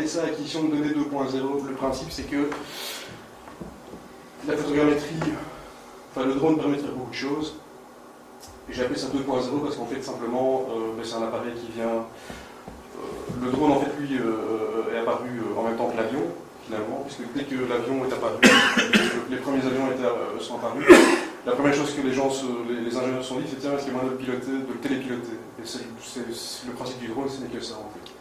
appelé ça acquisition de données 2.0. Le principe, c'est que la photogrammétrie, enfin le drone permet de faire beaucoup de choses. Et j'ai appelé ça 2.0 parce qu'en fait, simplement, c'est un appareil qui vient... le drone, en fait, lui, est apparu en même temps que l'avion, finalement, puisque dès que l'avion est apparu, les premiers avions sont apparus, la première chose que les ingénieurs se sont dit, c'est tiens, est-ce qu'il y a moyen de le télépiloter? Et le principe du drone, ce n'est que ça, en fait.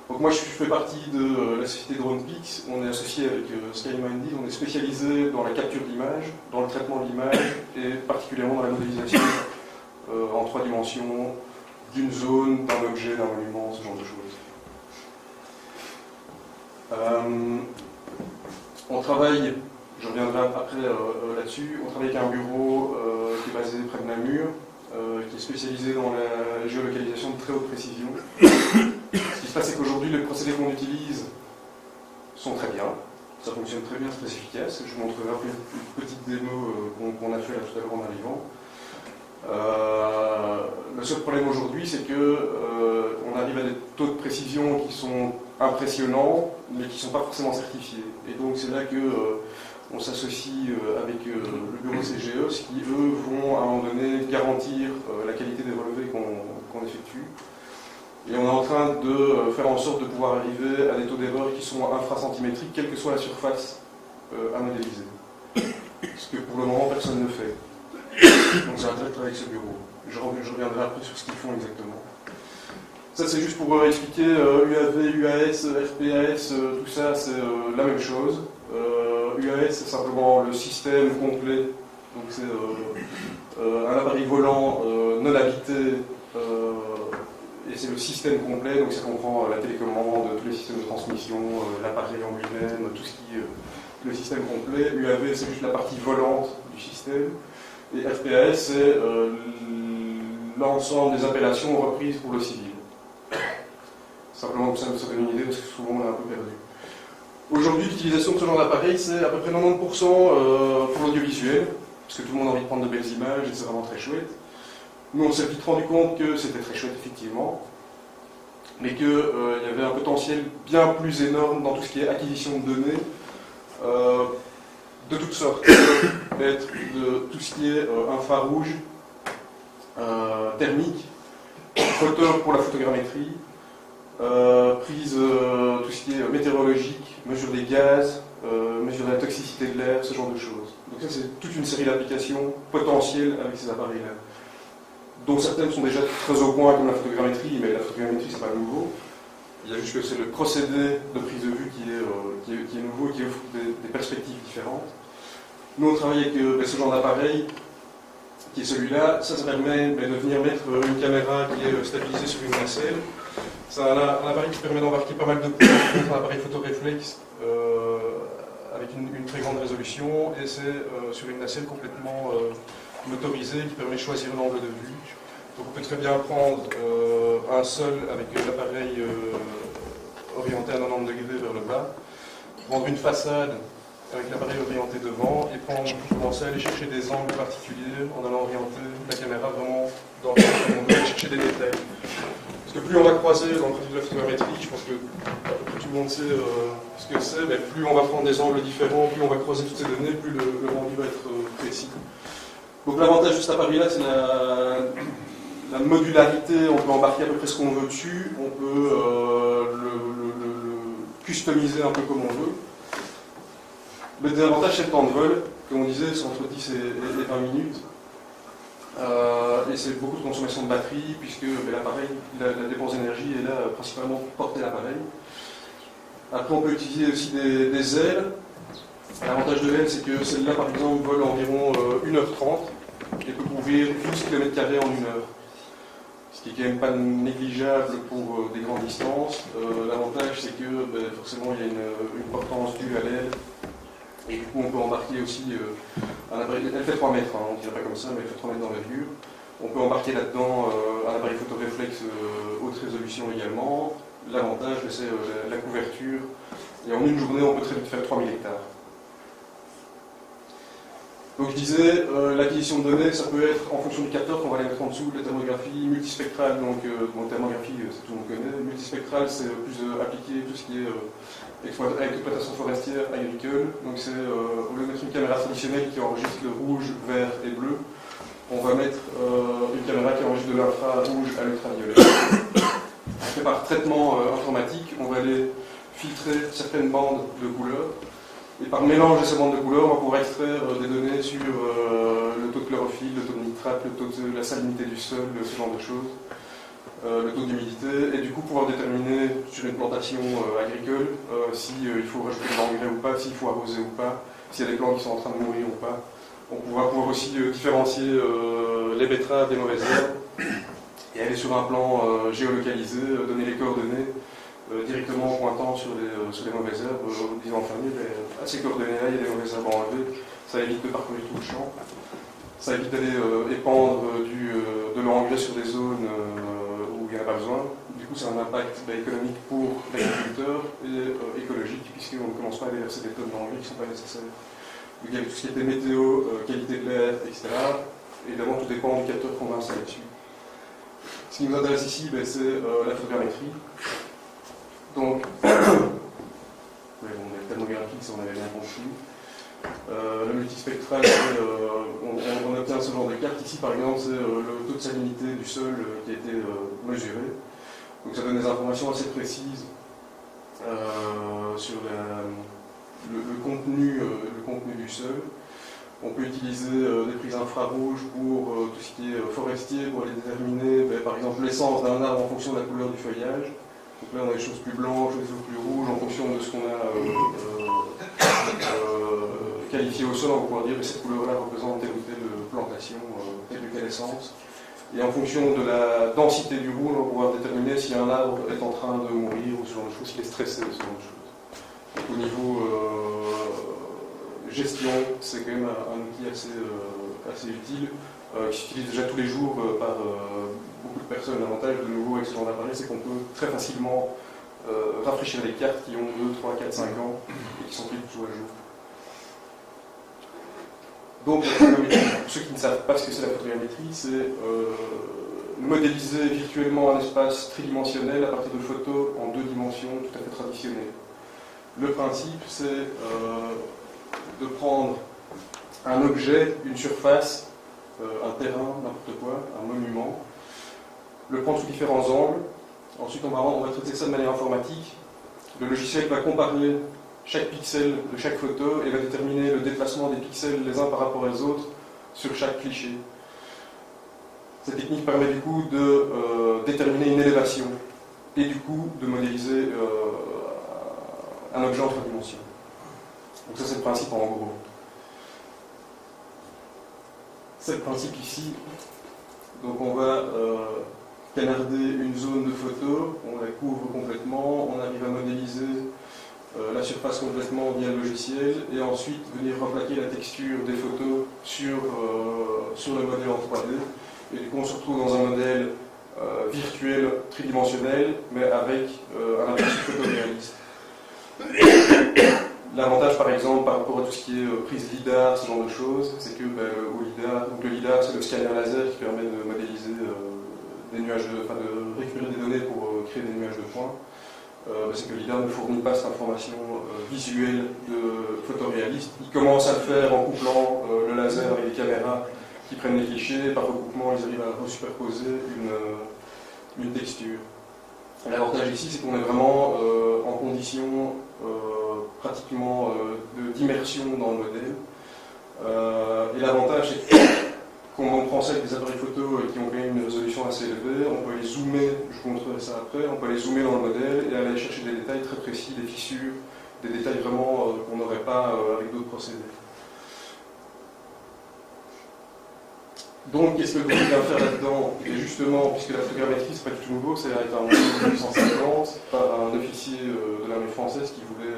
Donc moi, je fais partie de la société DronePix. On est associé avec SkyMinded. On est spécialisé dans la capture d'image, dans le traitement de l'image, et particulièrement dans la modélisation en 3 dimensions d'une zone, d'un objet, d'un monument, ce genre de choses. On travaille, je reviendrai après là-dessus, on travaille avec un bureau qui est basé près de Namur, qui est spécialisé dans la géolocalisation de très haute précision. Ce qui se passe, c'est qu'aujourd'hui, les procédés qu'on utilise sont très bien. Ça fonctionne très bien, c'est très efficace. Je vous montrerai après une petite démo qu'on a fait là tout à l'heure en arrivant. Le seul problème aujourd'hui, c'est qu'on arrive à des taux de précision qui sont impressionnants, mais qui ne sont pas forcément certifiés. Et donc c'est là qu'on s'associe avec le bureau CGEOS, qui eux vont à un moment donné garantir la qualité des relevés qu'on effectue. Et on est en train de faire en sorte de pouvoir arriver à des taux d'erreur qui sont infracentimétriques, quelle que soit la surface à modéliser. Ce que pour le moment personne ne fait. Donc c'est intéressant avec ce bureau. Je reviendrai après sur ce qu'ils font exactement. Ça c'est juste pour expliquer UAV, UAS, FPAS, tout ça c'est la même chose. UAS c'est simplement le système complet. Donc c'est un appareil volant non habité. Et c'est le système complet, donc ça comprend la télécommande, tous les systèmes de transmission, l'appareil en lui-même, tout ce qui est le système complet. UAV c'est juste la partie volante du système. Et FPAS, c'est l'ensemble des appellations reprises pour le civil. Simplement pour ça vous donne une idée, parce que souvent on est un peu perdu. Aujourd'hui, l'utilisation de ce genre d'appareil, c'est à peu près 90% pour l'audiovisuel, parce que tout le monde a envie de prendre de belles images, et c'est vraiment très chouette. Nous, on s'est vite rendu compte que c'était très chouette, effectivement, mais qu'il y avait un potentiel bien plus énorme dans tout ce qui est acquisition de données, de toutes sortes, être de tout ce qui est infrarouge, thermique, photo pour la photogrammétrie, prise tout ce qui est météorologique, mesure des gaz, mesure de la toxicité de l'air, ce genre de choses. Donc ça c'est toute une série d'applications potentielles avec ces appareils-là, dont certaines sont déjà très au point comme la photogrammétrie, mais la photogrammétrie c'est pas nouveau. Il y a juste que c'est le procédé de prise de vue qui est nouveau, qui offre des perspectives différentes. Nous, on travaille avec ce genre d'appareil, qui est celui-là. Ça permet de venir mettre une caméra qui est stabilisée sur une nacelle. C'est un appareil qui permet d'embarquer pas mal de points, un appareil photoréflexe avec une très grande résolution, et c'est sur une nacelle complètement motorisée qui permet de choisir l'angle de vue. Donc on peut très bien prendre un sol avec l'appareil orienté à 90 degrés vers le bas, prendre une façade avec l'appareil orienté devant et commencer à aller chercher des angles particuliers en allant orienter la caméra vraiment dans le sens où on veut aller chercher des détails. Parce que plus on va croiser dans le principe de la photogrammétrie, je pense que à peu près tout le monde sait ce que c'est, mais plus on va prendre des angles différents, plus on va croiser toutes ces données, plus le rendu va être précis. Donc l'avantage de cet appareil-là, c'est la modularité. On peut embarquer à peu près ce qu'on veut dessus, on peut le customiser un peu comme on veut. Le désavantage, c'est le temps de vol. Comme on disait, c'est entre 10 et 20 minutes. Et c'est beaucoup de consommation de batterie, puisque l'appareil, la dépense d'énergie est là principalement pour porter l'appareil. Après, on peut utiliser aussi des ailes. L'avantage de l'aile, c'est que celle-là, par exemple, vole environ 1h30 et peut couvrir 12 km² en 1 heure. Ce qui est quand même pas négligeable pour des grandes distances. L'avantage, c'est que forcément, il y a une portance due à l'aile. Et du coup, on peut embarquer aussi un appareil. Elle fait 3 mètres, hein, on ne dirait pas comme ça, mais elle fait 3 mètres d'envergure. On peut embarquer là-dedans un appareil photoréflexe haute résolution également. L'avantage, c'est la couverture. Et en une journée, on peut très vite faire 3000 hectares. Donc je disais, l'acquisition de données, ça peut être en fonction du capteur, qu'on va les mettre en dessous, la thermographie multispectrale, donc thermographie, tout le monde connaît. Multispectrale, c'est plus appliqué tout ce qui est exploitation forestière, agricole. Donc c'est, au lieu de mettre une caméra traditionnelle qui enregistre le rouge, vert et bleu, on va mettre une caméra qui enregistre de l'infrarouge à l'ultraviolet. Et par traitement informatique, on va aller filtrer certaines bandes de couleurs. Et par mélange de ces bandes de couleurs, on va pouvoir extraire des données sur le taux de chlorophylle, le taux de nitrate, le taux de la salinité du sol, ce genre de choses, le taux d'humidité, et du coup pouvoir déterminer sur une plantation agricole s'il faut rajouter de l'engrais ou pas, s'il faut arroser ou pas, s'il y a des plantes qui sont en train de mourir ou pas. On va pouvoir aussi différencier les betteraves des mauvaises herbes et aller sur un plan géolocalisé, donner les coordonnées directement en pointant sur les mauvaises herbes, en disant enfin, à ces coordonnées-là, il y a des mauvaises herbes à enlever. Ça évite de parcourir tout le champ. Ça évite d'aller épandre de l'engrais sur des zones où il n'y en a pas besoin. Du coup, c'est un impact économique pour l'agriculteur et écologique, puisqu'on ne commence pas à aller verser des tonnes d'engrais qui ne sont pas nécessaires. Donc, il y a tout ce qui était météo, qualité de l'air, etc. Évidemment, tout dépend du capteur qu'on va installer dessus. Ce qui nous intéresse ici, c'est la photogrammétrie. Donc, les thermographiques, ça on avait bien compris. Le multispectral, on obtient ce genre de carte. Ici, par exemple, c'est le taux de salinité du sol qui a été mesuré. Donc, ça donne des informations assez précises sur le contenu du sol. On peut utiliser des prises infrarouges pour tout ce qui est forestier, pour aller déterminer, par exemple, l'essence d'un arbre en fonction de la couleur du feuillage. Donc là, on a des choses plus blanches, des choses plus rouges, en fonction de ce qu'on a qualifié au sol, on va pouvoir dire que cette couleur-là représente telle ou telle plantation, telle ou telle essence. Et en fonction de la densité du rouge, on va pouvoir déterminer si un arbre est en train de mourir ou ce genre de choses, s'il est stressé, ce genre de choses. Donc au niveau gestion, c'est quand même un outil assez utile, qui s'utilise déjà tous les jours par beaucoup de personnes. L'avantage de nouveau avec ce genre d'appareil, c'est qu'on peut très facilement rafraîchir les cartes qui ont 2, 3, 4, 5 ans et qui sont prises toujours à jour. Donc la photogrammétrie, pour ceux qui ne savent pas ce que c'est la photogrammétrie, c'est modéliser virtuellement un espace tridimensionnel à partir de photos en 2 dimensions tout à fait traditionnelles. Le principe, c'est de prendre un objet, une surface, un terrain, n'importe quoi, un monument, le prendre sous différents angles. Ensuite, on va traiter ça de manière informatique. Le logiciel va comparer chaque pixel de chaque photo et va déterminer le déplacement des pixels les uns par rapport aux autres sur chaque cliché. Cette technique permet du coup de déterminer une élévation et du coup de modéliser un objet en 3 dimensions. Donc ça, c'est le principe en gros. C'est le principe ici. Donc on va canarder une zone de photo, on la couvre complètement, on arrive à modéliser la surface complètement via le logiciel et ensuite venir replaquer la texture des photos sur le modèle en 3D. Et du coup, on se retrouve dans un modèle virtuel, tridimensionnel, mais avec un aperçu photoréaliste. L'avantage, par exemple, par rapport à tout ce qui est prise LIDAR, ce genre de choses, c'est que au LIDAR, donc le LIDAR, c'est le scanner laser qui permet de modéliser des nuages, de récupérer des données pour créer des nuages de points. C'est que le LIDAR ne fournit pas cette information visuelle de photoréaliste. Il commence à le faire en couplant le laser avec des caméras qui prennent les clichés, et par recoupement, ils arrivent à superposer une texture. L'avantage ici, c'est qu'on est vraiment en condition pratiquement d'immersion dans le modèle. Et l'avantage, c'est que quand on prend ça avec des appareils photo qui ont quand même une résolution assez élevée, on peut les zoomer, je vous montrerai ça après, on peut les zoomer dans le modèle et aller chercher des détails très précis, des fissures, des détails vraiment qu'on n'aurait pas avec d'autres procédés. Donc, qu'est-ce que le groupe vient faire là-dedans? Et justement, puisque la photogrammétrie, c'est pas du tout nouveau, c'est arrêté en 1950 par un officier de l'armée française qui voulait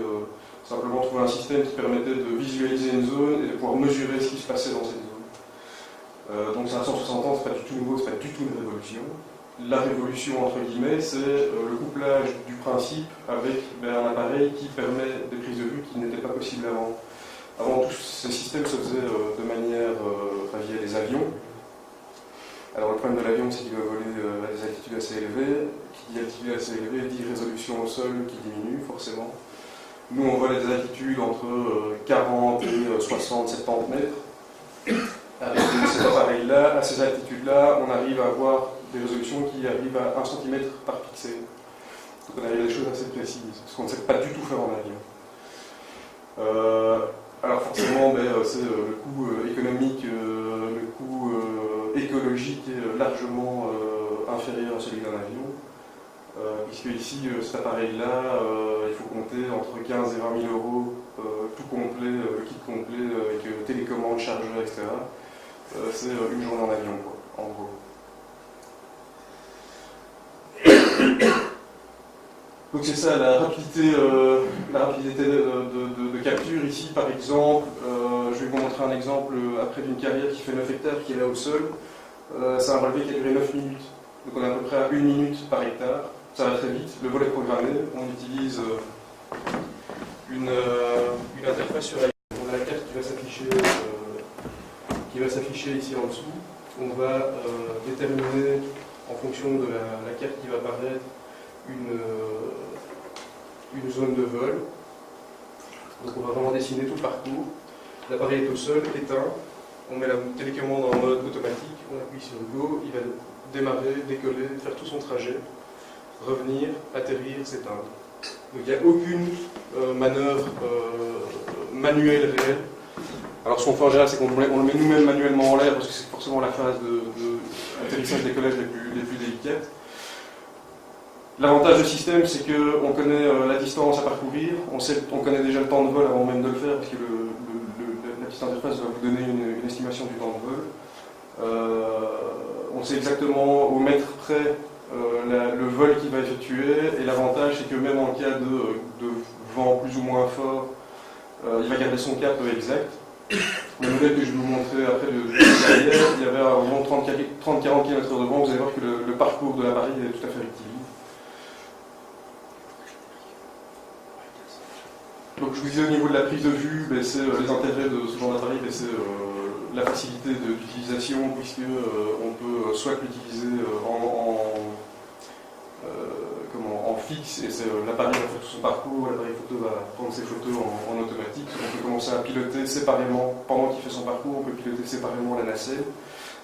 simplement trouver un système qui permettait de visualiser une zone et de pouvoir mesurer ce qui se passait dans cette zone. Donc, c'est à 160 ans, c'est pas du tout nouveau, c'est pas du tout une révolution. La révolution, entre guillemets, c'est le couplage du principe avec un appareil qui permet des prises de vue qui n'étaient pas possibles avant. Avant, tous ces systèmes se faisaient de manière via les avions. Alors le problème de l'avion, c'est qu'il doit voler à des altitudes assez élevées. Qui dit altitude assez élevée dit résolution au sol qui diminue forcément. Nous, on vole à des altitudes entre 40 et 60, 70 mètres. Avec ces appareils-là, à ces altitudes-là, on arrive à avoir des résolutions qui arrivent à 1 cm par pixel. Donc on arrive à des choses assez précises, ce qu'on ne sait pas du tout faire en avion. Alors forcément, c'est le coût économique, le coût écologique est largement inférieur à celui d'un avion. Puisque ici, cet appareil-là, il faut compter entre 15 et 20 000 euros, tout complet, le kit complet, avec télécommande, chargeur, etc. C'est une journée en avion, quoi, en gros. Donc c'est ça, la rapidité de capture. Ici, par exemple, je vais vous montrer un exemple après d'une carrière qui fait 9 hectares, qui est là au sol. C'est un relevé qui a duré 9 minutes. Donc on est à peu près à 1 minute par hectare. Ça va très vite. Le vol est programmé. On utilise une interface sur la carte. On a la carte qui va s'afficher ici en dessous. On va déterminer, en fonction de la carte qui va apparaître, une zone de vol. Donc on va vraiment dessiner tout le parcours. L'appareil est au sol, éteint. On met la télécommande en mode automatique. On appuie sur Go. Il va démarrer, décoller, faire tout son trajet, revenir, atterrir, s'éteindre. Donc il n'y a aucune manœuvre manuelle réelle. Alors ce qu'on fait en général, c'est qu'on le met nous-mêmes manuellement en l'air, parce que c'est forcément la phase d'atterrissage-décollage les plus délicates. L'avantage du système, c'est qu'on connaît la distance à parcourir, on connaît déjà le temps de vol avant même de le faire, parce que la petite interface va vous donner une estimation du temps de vol. On sait exactement au mètre près le vol qu'il va effectuer, et l'avantage, c'est que même en cas de vent plus ou moins fort, il va garder son cap exact. Le modèle que je vais vous montrer après de carrière, il y avait environ 30-40 km/h de vent. Vous allez voir que le parcours de l'appareil est tout à fait rectiligne. Donc je vous disais au niveau de la prise de vue, c'est les intérêts de ce genre d'appareil, c'est la facilité d'utilisation, puisque on peut soit l'utiliser en fixe, et l'appareil va faire tout son parcours, l'appareil photo va prendre ses photos en automatique. On peut commencer à piloter séparément, pendant qu'il fait son parcours, on peut piloter séparément la nacelle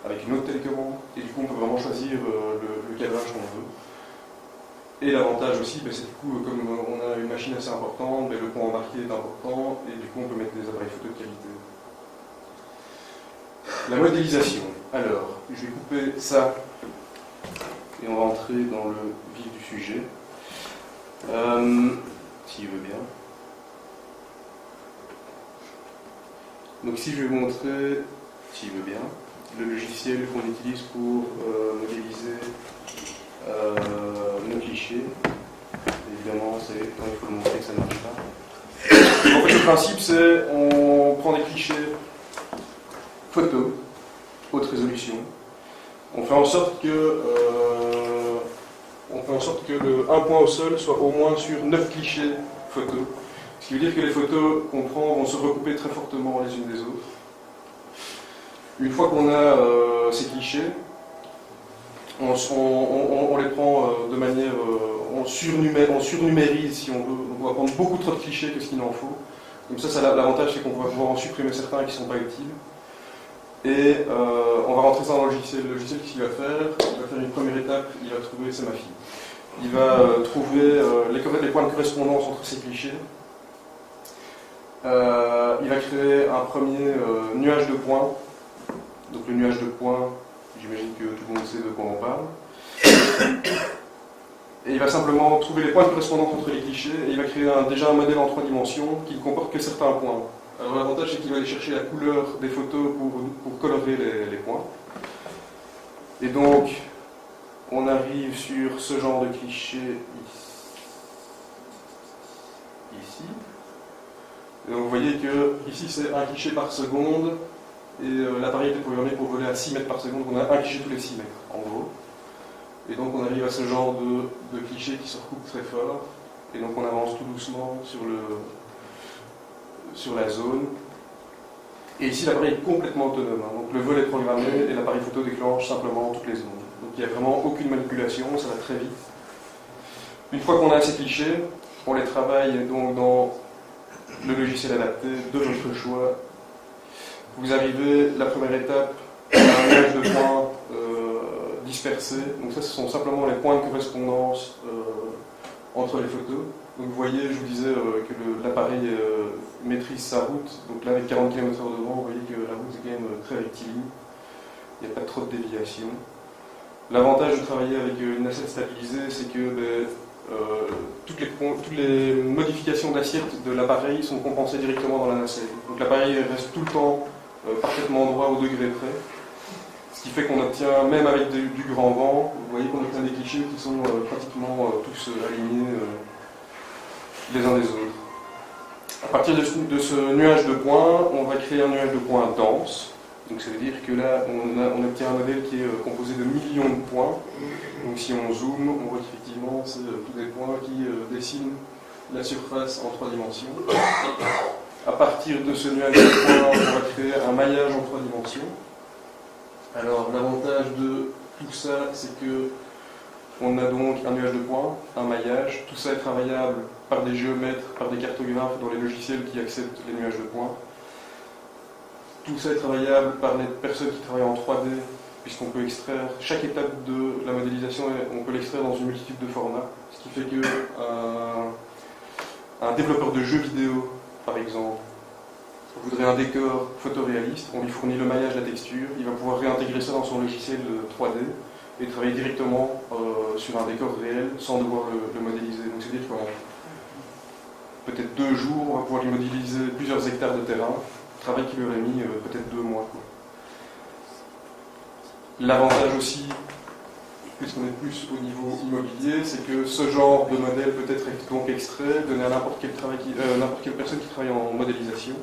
avec une autre télécommande, et du coup on peut vraiment choisir le cadrage qu'on veut. Et l'avantage aussi, c'est du coup, comme on a une machine assez importante, le pont embarqué est important, et du coup on peut mettre des appareils photo de qualité. La modélisation. Alors, je vais couper ça, et on va entrer dans le vif du sujet. S'il veut bien. Donc ici je vais vous montrer, s'il veut bien, le logiciel qu'on utilise pour modéliser nos clichés. Évidemment, c'est quand il faut le montrer que ça ne marche pas. En fait, le principe, c'est on prend des clichés photo, haute résolution. On fait en sorte que un point au sol soit au moins sur 9 clichés photos. Ce qui veut dire que les photos qu'on prend vont se recouper très fortement les unes des autres. Une fois qu'on a ces clichés, on les prend de manière... on surnumérise si on veut. Donc on va prendre beaucoup trop de clichés que ce qu'il en faut. Comme ça l'avantage c'est qu'on va pouvoir en supprimer certains qui ne sont pas utiles. Et on va rentrer ça dans le logiciel. Le logiciel, qu'est-ce qu'il va faire? Il va faire une première étape, il va trouver, c'est ma fille. Il va trouver les points de correspondance entre ces clichés. Il va créer un premier nuage de points. Donc le nuage de points, j'imagine que tout le monde sait de quoi on parle. Et il va simplement trouver les points de correspondance entre les clichés, et il va créer déjà un modèle en 3 dimensions qui ne comporte que certains points. Alors l'avantage c'est qu'il va aller chercher la couleur des photos pour colorer les points. Et donc, on arrive sur ce genre de cliché ici. Et donc vous voyez que ici c'est un cliché par seconde, et l'appareil était programmé pour voler à 6 mètres par seconde, donc on a un cliché tous les 6 mètres en gros. Et donc on arrive à ce genre de cliché qui se recoupe très fort, et donc on avance tout doucement sur la zone. Et ici, l'appareil est complètement autonome. Hein. Donc le vol est programmé et l'appareil photo déclenche simplement toutes les secondes. Donc il n'y a vraiment aucune manipulation, ça va très vite. Une fois qu'on a ces clichés, on les travaille donc dans le logiciel adapté de votre choix. Vous arrivez, la première étape, à un nuage de points dispersés. Donc ça, ce sont simplement les points de correspondance entre les photos. Donc vous voyez, je vous disais que l'appareil maîtrise sa route. Donc là, avec 40 km/h devant, vous voyez que la route est quand même très rectiligne. Il n'y a pas trop de déviation. L'avantage de travailler avec une assiette stabilisée, c'est que toutes les modifications d'assiette de l'appareil sont compensées directement dans la nacelle. Donc l'appareil reste tout le temps parfaitement droit au degré près. Ce qui fait qu'on obtient, même avec du grand vent, vous voyez qu'on obtient des clichés qui sont pratiquement tous alignés les uns des autres. À partir de ce nuage de points, on va créer un nuage de points dense. Donc ça veut dire que là, on obtient un modèle qui est composé de millions de points. Donc si on zoome, on voit qu'effectivement, c'est tous des points qui dessinent la surface en 3 dimensions. À partir de ce nuage de points, on va créer un maillage en 3 dimensions. Alors l'avantage de tout ça, c'est que on a donc un nuage de points, un maillage. Tout ça est travaillable par des géomètres, par des cartographes dans les logiciels qui acceptent les nuages de points. Tout ça est travaillable par les personnes qui travaillent en 3D, puisqu'on peut extraire chaque étape de la modélisation, on peut l'extraire dans une multitude de formats. Ce qui fait que un développeur de jeux vidéo, par exemple, voudrait un décor photoréaliste, on lui fournit le maillage, la texture, il va pouvoir réintégrer ça dans son logiciel 3D et travailler directement sur un décor réel sans devoir le modéliser. Donc c'est-à-dire qu'en peut-être 2 jours, on va pouvoir lui modéliser plusieurs hectares de terrain, travail qui lui aurait mis peut-être 2 mois. L'avantage aussi, puisqu'on est plus au niveau immobilier, c'est que ce genre de modèle peut être donc extrait, donné à n'importe quelle personne qui travaille en modélisation,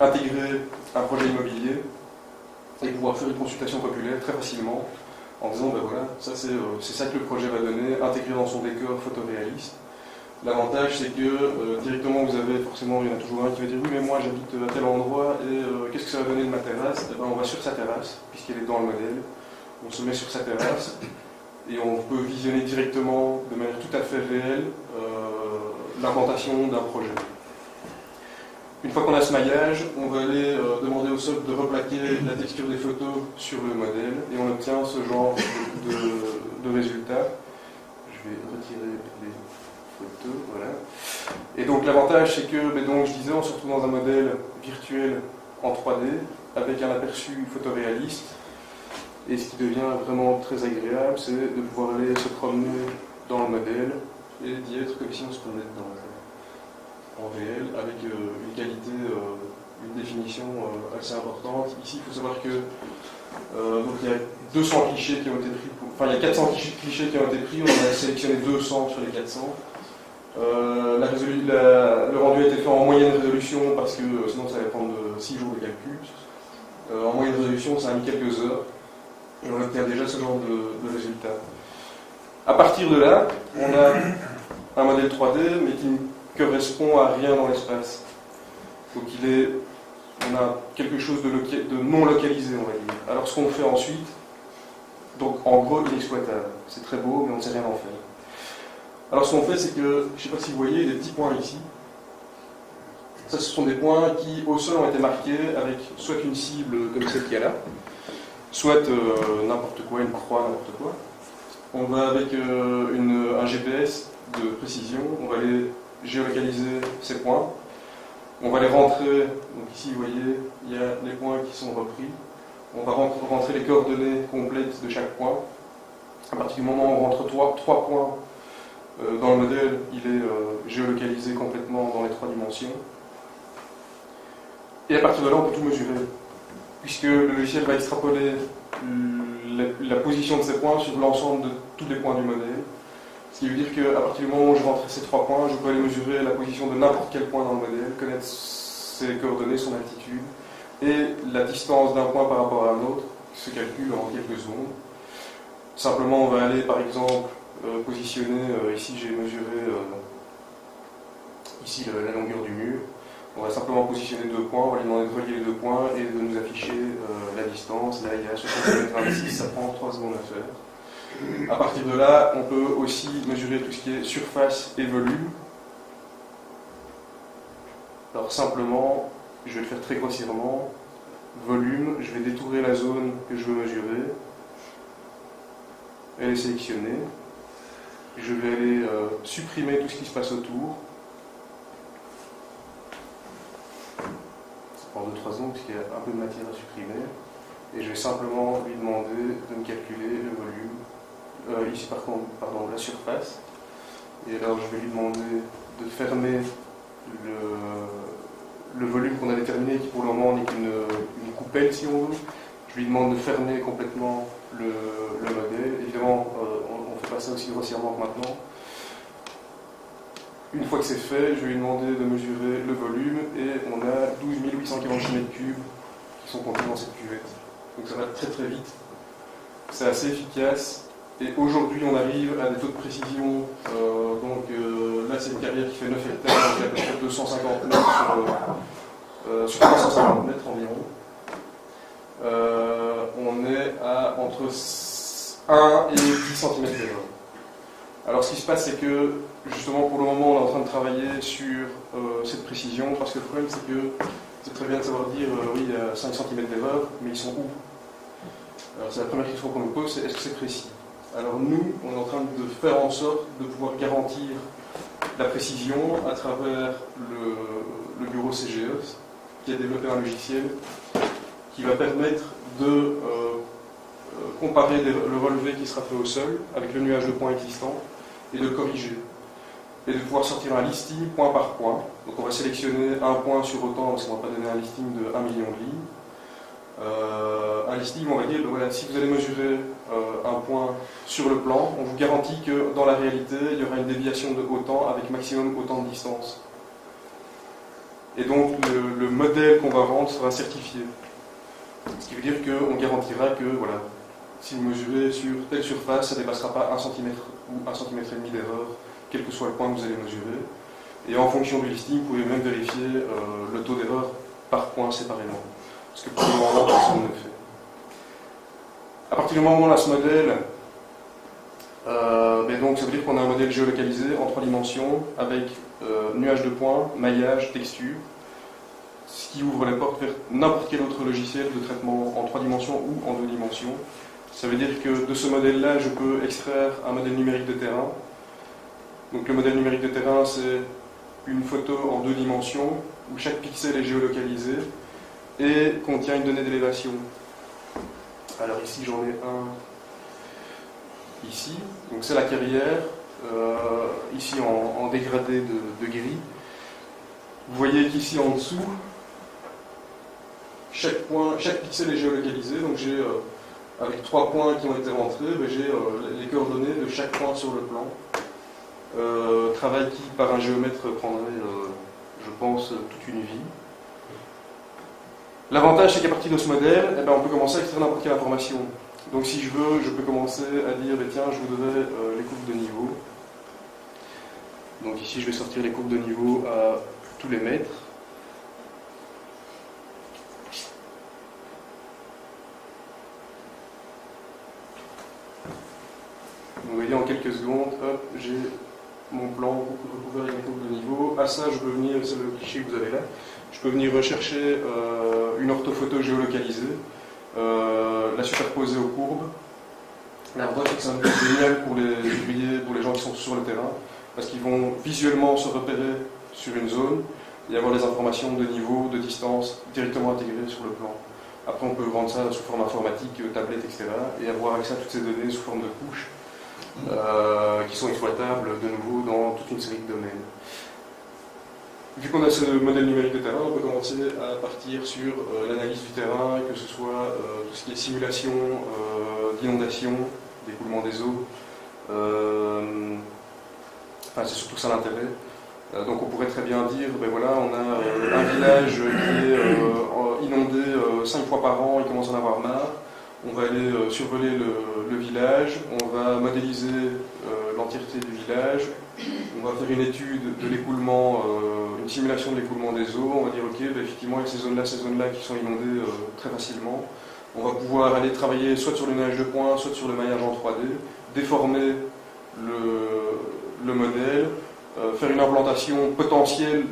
intégrer un projet immobilier et pouvoir faire une consultation populaire très facilement en disant ben voilà, ça c'est ça que le projet va donner, intégré dans son décor photoréaliste. L'avantage c'est que directement vous avez forcément, il y en a toujours un qui va dire oui mais moi j'habite à tel endroit et qu'est-ce que ça va donner de ma terrasse? Eh ben, on va sur sa terrasse, puisqu'elle est dans le modèle, on se met sur sa terrasse et on peut visionner directement de manière tout à fait réelle l'implantation d'un projet. Une fois qu'on a ce maillage, on va aller demander au SOC de replaquer la texture des photos sur le modèle et on obtient ce genre de résultats. Je vais retirer les photos, voilà. Et donc l'avantage c'est que, donc, je disais, on se retrouve dans un modèle virtuel en 3D avec un aperçu photoréaliste. Et ce qui devient vraiment très agréable, c'est de pouvoir aller se promener dans le modèle et d'y être comme si on se promenait en réel, avec une qualité, une définition assez importante. Ici, il faut savoir que donc il y a 200 clichés qui ont été pris, enfin il y a 400 clichés qui ont été pris, on en a sélectionné 200 sur les 400. Le rendu a été fait en moyenne résolution parce que sinon ça allait prendre 6 jours de calcul. En moyenne résolution, ça a mis quelques heures. Et on obtient déjà ce genre de résultat. À partir de là, on a un modèle 3D, mais qui ne correspond à rien dans l'espace. Donc on a quelque chose de non localisé, on va dire. Alors ce qu'on fait ensuite, donc en gros inexploitable. C'est très beau, mais on ne sait rien en faire. Alors ce qu'on fait, c'est que, je ne sais pas si vous voyez, des petits points ici. Ça, ce sont des points qui, au sol, ont été marqués avec soit une cible comme celle qu'il y a là, soit n'importe quoi, une croix, n'importe quoi. On va avec un GPS de précision, on va aller géolocaliser ces points. On va les rentrer, donc ici vous voyez, il y a les points qui sont repris. On va rentrer les coordonnées complètes de chaque point. À partir du moment où on rentre 3 points dans le modèle, il est géolocalisé complètement dans les 3 dimensions. Et à partir de là, on peut tout mesurer, puisque le logiciel va extrapoler la position de ces points sur l'ensemble de tous les points du modèle. Ce qui veut dire qu'à partir du moment où je rentre ces 3 points, je peux aller mesurer la position de n'importe quel point dans le modèle, connaître ses coordonnées, son altitude, et la distance d'un point par rapport à un autre se calcule en quelques secondes. Simplement, on va aller par exemple positionner, ici j'ai mesuré ici la longueur du mur. On va simplement positionner 2 points, on va lui demander de relier les 2 points et de nous afficher la distance. Là, il y a 60,26 ça prend 3 secondes à faire. À partir de là, on peut aussi mesurer tout ce qui est surface et volume. Alors simplement, je vais le faire très grossièrement. Volume, je vais détourer la zone que je veux mesurer. Elle est sélectionnée. Je vais aller supprimer tout ce qui se passe autour. Ça prend 2-3 secondes parce qu'il y a un peu de matière à supprimer. Et je vais simplement lui demander de me calculer le volume. Ici par contre, pardon, la surface. Et alors je vais lui demander de fermer le volume qu'on a déterminé, qui pour le moment n'est qu'une coupelle si on veut. Je lui demande de fermer complètement le modèle. Évidemment, on ne fait pas ça aussi grossièrement que maintenant. Une fois que c'est fait, je vais lui demander de mesurer le volume et on a 12 840 m3 qui sont contenus dans cette cuvette. Donc ça va très très vite. C'est assez efficace. Et aujourd'hui, on arrive à des taux de précision. Là, c'est une carrière qui fait 9 hectares, donc il y a à peu près 250 mètres sur 350 mètres environ. On est à entre 1 et 10 cm d'erreur. Alors ce qui se passe, c'est que justement pour le moment, on est en train de travailler sur cette précision, parce que le problème, c'est que c'est très bien de savoir dire oui, il y a 5 cm d'erreur, mais ils sont où? Alors c'est la première question qu'on nous pose, c'est est-ce que c'est précis? Alors nous, on est en train de faire en sorte de pouvoir garantir la précision à travers le bureau CGE, qui a développé un logiciel qui va permettre de comparer le relevé qui sera fait au sol avec le nuage de points existant et de le corriger. Et de pouvoir sortir un listing point par point. Donc on va sélectionner un point sur autant, parce qu'on ne va pas donner un listing de 1 million de lignes. Un listing, on va dire, voilà, si vous allez mesurer un point sur le plan, on vous garantit que dans la réalité, il y aura une déviation de autant avec maximum autant de distance. Et donc le modèle qu'on va rendre sera certifié. Ce qui veut dire qu'on garantira que voilà, si vous mesurez sur telle surface, ça ne dépassera pas 1 cm ou 1,5 cm d'erreur, quel que soit le point que vous allez mesurer. Et en fonction du listing, vous pouvez même vérifier le taux d'erreur par point séparément. Parce que pour le moment, personne ne le fait. À partir du moment où on a ce modèle, donc ça veut dire qu'on a un modèle géolocalisé en 3 dimensions avec nuage de points, maillage, texture, ce qui ouvre les portes vers n'importe quel autre logiciel de traitement en 3 dimensions ou en 2 dimensions. Ça veut dire que de ce modèle-là, je peux extraire un modèle numérique de terrain. Donc le modèle numérique de terrain, c'est une photo en 2 dimensions où chaque pixel est géolocalisé et contient une donnée d'élévation. Alors ici, j'en ai un ici. Donc c'est la carrière, ici en dégradé de gris. Vous voyez qu'ici en dessous, chaque pixel est géolocalisé. Donc j'ai, avec 3 points qui ont été rentrés, j'ai les coordonnées de chaque point sur le plan. Travail qui, par un géomètre, prendrait, je pense, toute une vie. L'avantage, c'est qu'à partir de ce modèle, on peut commencer à extraire n'importe quelle information. Donc si je veux, je peux commencer à dire, tiens, je voudrais les courbes de niveau. Donc ici, je vais sortir les courbes de niveau à tous les mètres. Vous voyez, en quelques secondes, hop, j'ai mon plan recouvert avec les courbes de niveau. À ça, je peux venir, c'est le cliché que vous avez là, je peux venir rechercher une orthophoto géolocalisée, la superposer aux courbes. L'avantage, c'est que c'est un peu génial pour les ouvriers, pour les gens qui sont sur le terrain, parce qu'ils vont visuellement se repérer sur une zone et avoir les informations de niveau, de distance directement intégrées sur le plan. Après, on peut rendre ça sous forme informatique, tablette, etc. et avoir accès à toutes ces données sous forme de couches qui sont exploitables de nouveau dans toute une série de domaines. Vu qu'on a ce modèle numérique de terrain, on peut commencer à partir sur l'analyse du terrain, que ce soit tout ce qui est simulation d'inondation, d'écoulement des eaux. C'est surtout ça l'intérêt. Donc on pourrait très bien dire, voilà, on a un village qui est inondé 5 fois par an, il commence à en avoir marre. On va aller survoler le village, on va modéliser l'entièreté du village. On va faire une étude de l'écoulement, une simulation de l'écoulement des eaux. On va dire, ok, ben, effectivement, il y a ces zones-là qui sont inondées très facilement. On va pouvoir aller travailler soit sur le nuage de points, soit sur le maillage en 3D, déformer le modèle, faire une implantation potentielle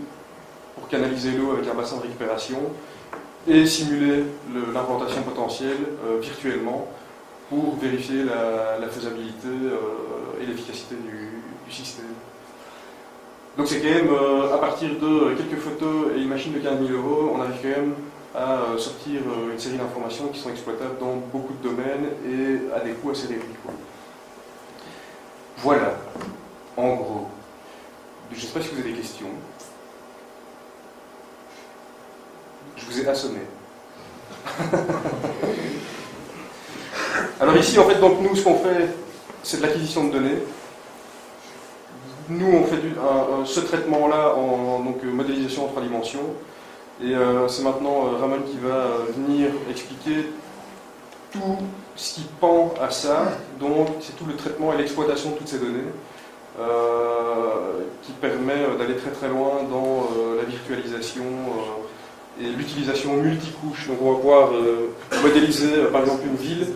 pour canaliser l'eau avec un bassin de récupération et simuler l'implantation potentielle virtuellement pour vérifier la faisabilité et l'efficacité du système. Donc c'est quand même, à partir de quelques photos et une machine de 15 000 €, on arrive quand même à sortir une série d'informations qui sont exploitables dans beaucoup de domaines et à des coûts assez réduits. Voilà, en gros. Je ne sais pas si vous avez des questions. Je vous ai assommé. Alors ici, en fait, donc nous, ce qu'on fait, c'est de l'acquisition de données. Nous, on fait ce traitement-là en modélisation en 3 dimensions. Et c'est maintenant Ramon qui va venir expliquer tout ce qui pend à ça. Donc, c'est tout le traitement et l'exploitation de toutes ces données qui permet d'aller très très loin dans la virtualisation et l'utilisation multicouche. Donc, on va pouvoir modéliser, par exemple, une ville,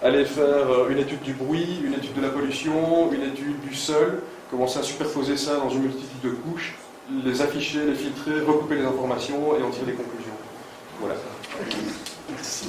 aller faire une étude du bruit, une étude de la pollution, une étude du sol, commencer à superposer ça dans une multitude de couches, les afficher, les filtrer, recouper les informations et en tirer des conclusions. Voilà. Merci.